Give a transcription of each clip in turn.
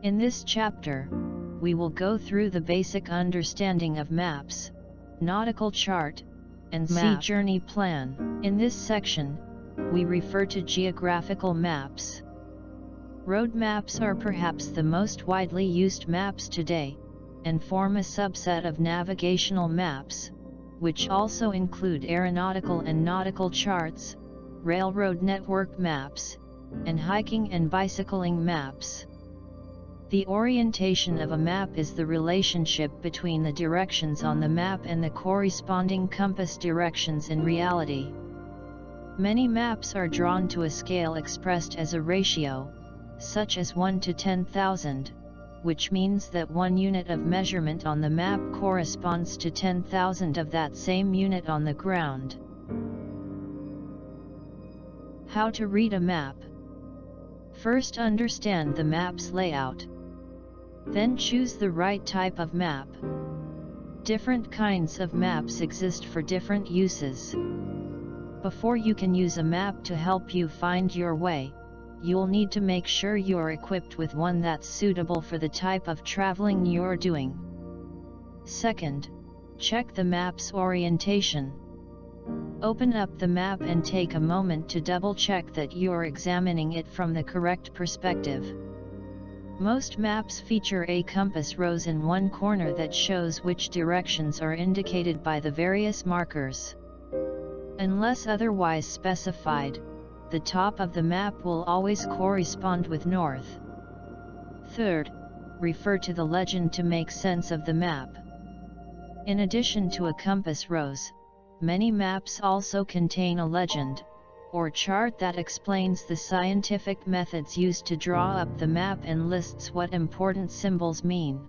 In this chapter, we will go through the basic understanding of maps, nautical chart, and sea journey plan. In this section, we refer to geographical maps. Road maps are perhaps the most widely used maps today, and form a subset of navigational maps, which also include aeronautical and nautical charts, railroad network maps, and hiking and bicycling maps. The orientation of a map is the relationship between the directions on the map and the corresponding compass directions in reality. Many maps are drawn to a scale expressed as a ratio, such as 1 to 10,000, which means that one unit of measurement on the map corresponds to 10,000 of that same unit on the ground. How to read a map. First, understand the map's layout. Then choose the right type of map. Different kinds of maps exist for different uses. Before you can use a map to help you find your way, you'll need to make sure you're equipped with one that's suitable for the type of traveling you're doing. Second, check the map's orientation. Open up the map and take a moment to double-check that you're examining it from the correct perspective. Most maps feature a compass rose in one corner that shows which directions are indicated by the various markers. Unless otherwise specified, the top of the map will always correspond with north. Third, refer to the legend to make sense of the map. In addition to a compass rose, many maps also contain a legend, or chart that explains the scientific methods used to draw up the map and lists what important symbols mean.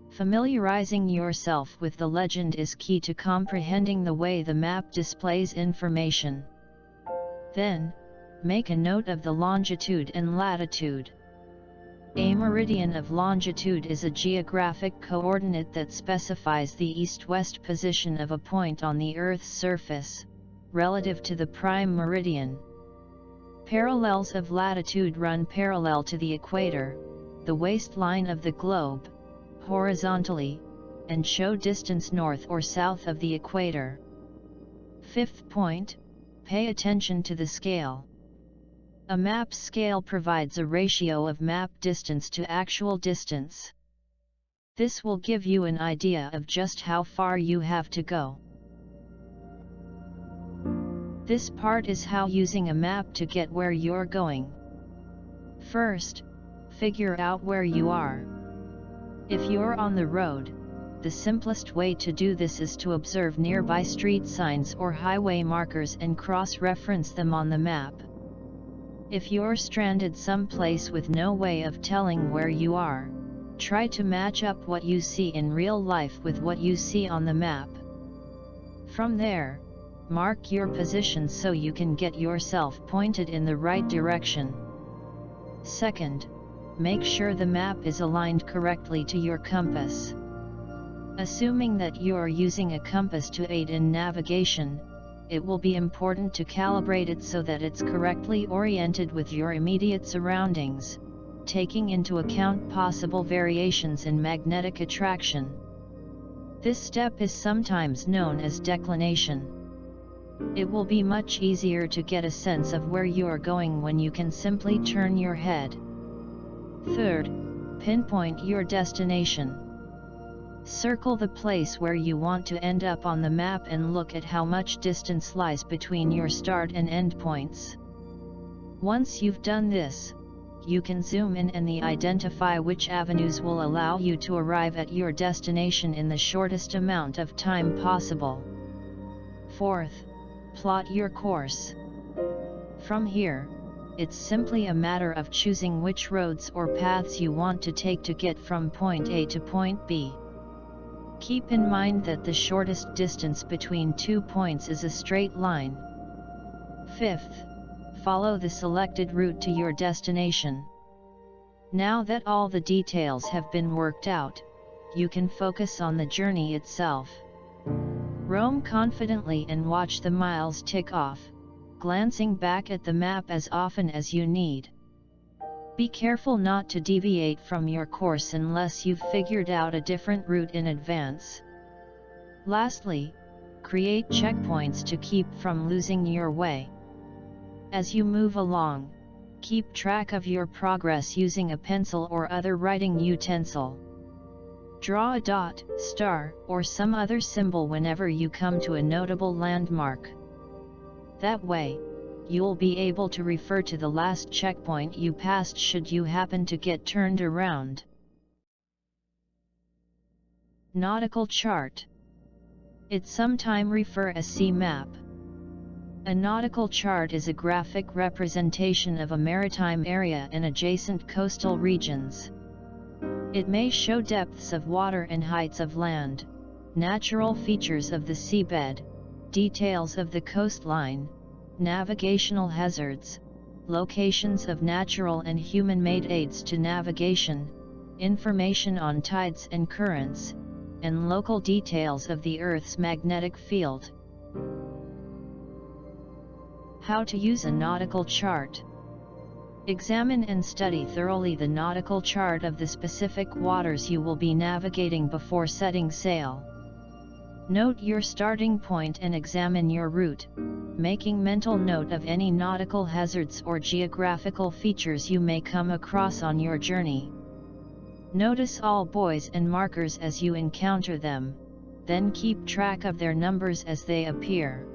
Familiarizing yourself with the legend is key to comprehending the way the map displays information. Then, make a note of the longitude and latitude. A meridian of longitude is a geographic coordinate that specifies the east-west position of a point on the Earth's surface, relative to the prime meridian. Parallels of latitude run parallel to the equator, the waistline of the globe, horizontally, and show distance north or south of the equator. Fifth point, pay attention to the scale. A map's scale provides a ratio of map distance to actual distance. This will give you an idea of just how far you have to go. This part is how using a map to get where you're going. First, figure out where you are. If you're on the road, the simplest way to do this is to observe nearby street signs or highway markers and cross-reference them on the map. If you're stranded someplace with no way of telling where you are, try to match up what you see in real life with what you see on the map. From there, mark your position so you can get yourself pointed in the right direction. Second, make sure the map is aligned correctly to your compass. Assuming that you are using a compass to aid in navigation, it will be important to calibrate it so that it's correctly oriented with your immediate surroundings, taking into account possible variations in magnetic attraction. This step is sometimes known as declination. It will be much easier to get a sense of where you are going when you can simply turn your head. Third, pinpoint your destination. Circle the place where you want to end up on the map and look at how much distance lies between your start and end points. Once you've done this, you can zoom in and identify which avenues will allow you to arrive at your destination in the shortest amount of time possible. Fourth, plot your course. From here, it's simply a matter of choosing which roads or paths you want to take to get from point A to point B. Keep in mind that the shortest distance between 2 points is a straight line. Fifth, follow the selected route to your destination. Now that all the details have been worked out, you can focus on the journey itself. Roam confidently and watch the miles tick off, glancing back at the map as often as you need. Be careful not to deviate from your course unless you've figured out a different route in advance. Lastly, create checkpoints to keep from losing your way. As you move along, keep track of your progress using a pencil or other writing utensil. Draw a dot, star, or some other symbol whenever you come to a notable landmark. That way, you'll be able to refer to the last checkpoint you passed should you happen to get turned around. Nautical chart. It's sometimes referred as sea map. A nautical chart is a graphic representation of a maritime area and adjacent coastal regions. It may show depths of water and heights of land, natural features of the seabed, details of the coastline, navigational hazards, locations of natural and human-made aids to navigation, information on tides and currents, and local details of the Earth's magnetic field. How to use a nautical chart. Examine and study thoroughly the nautical chart of the specific waters you will be navigating before setting sail. Note your starting point and examine your route, making mental note of any nautical hazards or geographical features you may come across on your journey. Notice all buoys and markers as you encounter them, then keep track of their numbers as they appear.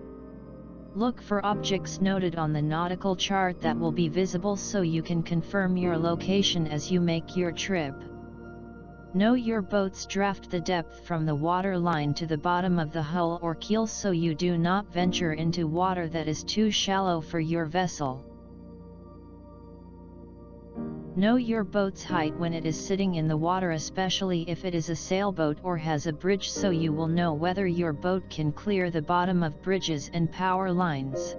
Look for objects noted on the nautical chart that will be visible so you can confirm your location as you make your trip. Know your boat's draft, the depth from the water line to the bottom of the hull or keel so you do not venture into water that is too shallow for your vessel. Know your boat's height when it is sitting in the water, especially if it is a sailboat or has a bridge, so you will know whether your boat can clear the bottom of bridges and power lines.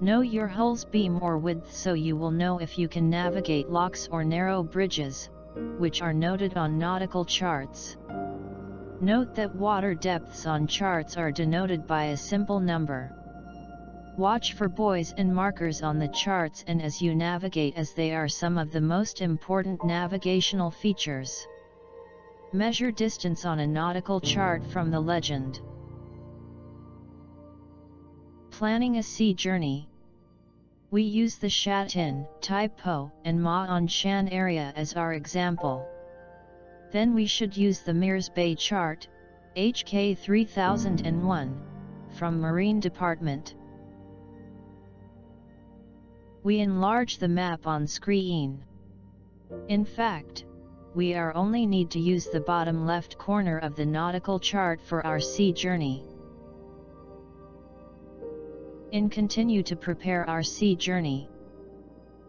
Know your hull's beam or width so you will know if you can navigate locks or narrow bridges, which are noted on nautical charts. Note that water depths on charts are denoted by a simple number. Watch for buoys and markers on the charts and as you navigate, as they are some of the most important navigational features. Measure distance on a nautical chart from the legend. Planning a sea journey. We use the Sha Tin, Tai Po, and Ma On Shan area as our example. Then we should use the Mears Bay chart, HK 3001, from Marine Department. We enlarge the map on screen. In fact, we only need to use the bottom left corner of the nautical chart for our sea journey. Continue to prepare our sea journey.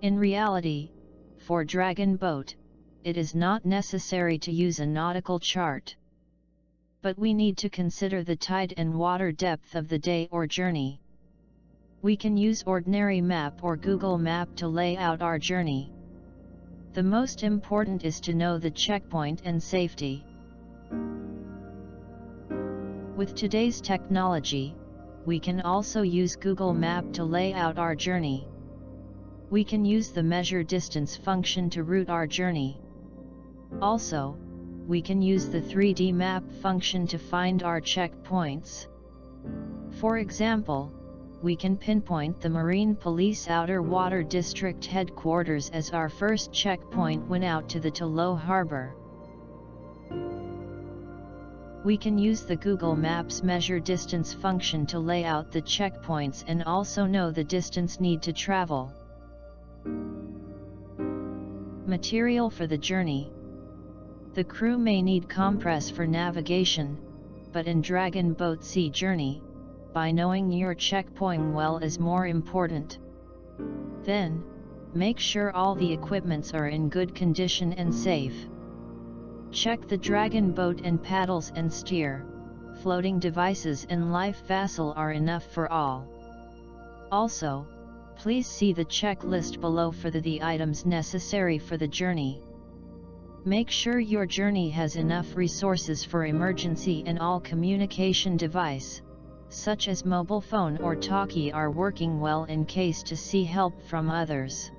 In reality, for Dragon Boat, it is not necessary to use a nautical chart. But we need to consider the tide and water depth of the day or journey. We can use ordinary map or Google Map to lay out our journey. The most important is to know the checkpoint and safety. With today's technology, we can also use Google Map to lay out our journey. We can use the measure distance function to route our journey. Also, we can use the 3D map function to find our checkpoints. For example, we can pinpoint the Marine Police Outer Water District headquarters as our first checkpoint when out to the Tolo Harbor. We can use the Google Maps measure distance function to lay out the checkpoints and also know the distance need to travel. Material for the journey. The crew may need compress for navigation, but in Dragon Boat Sea Journey, by knowing your checkpoint well is more important. Then, make sure all the equipments are in good condition and safe. Check the Dragon boat and paddles and steer, floating devices and life vessel are enough for all. Also, please see the checklist below for the items necessary for the journey. Make sure your journey has enough resources for emergency and all communication device, such as mobile phone or talkie, are working well in case to see help from others.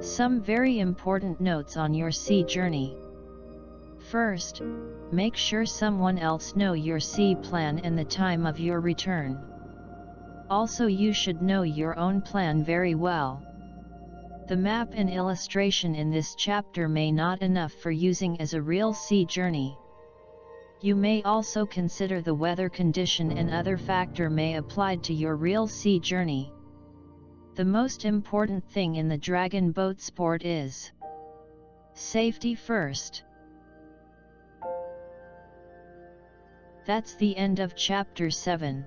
Some very important notes on your sea journey. First, make sure someone else know your sea plan and the time of your return. Also, you should know your own plan very well. The map and illustration in this chapter may not enough for using as a real sea journey. You may also consider the weather condition and other factor may applied to your real sea journey. The most important thing in the dragon boat sport is safety first. That's the end of chapter 7.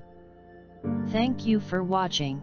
Thank you for watching.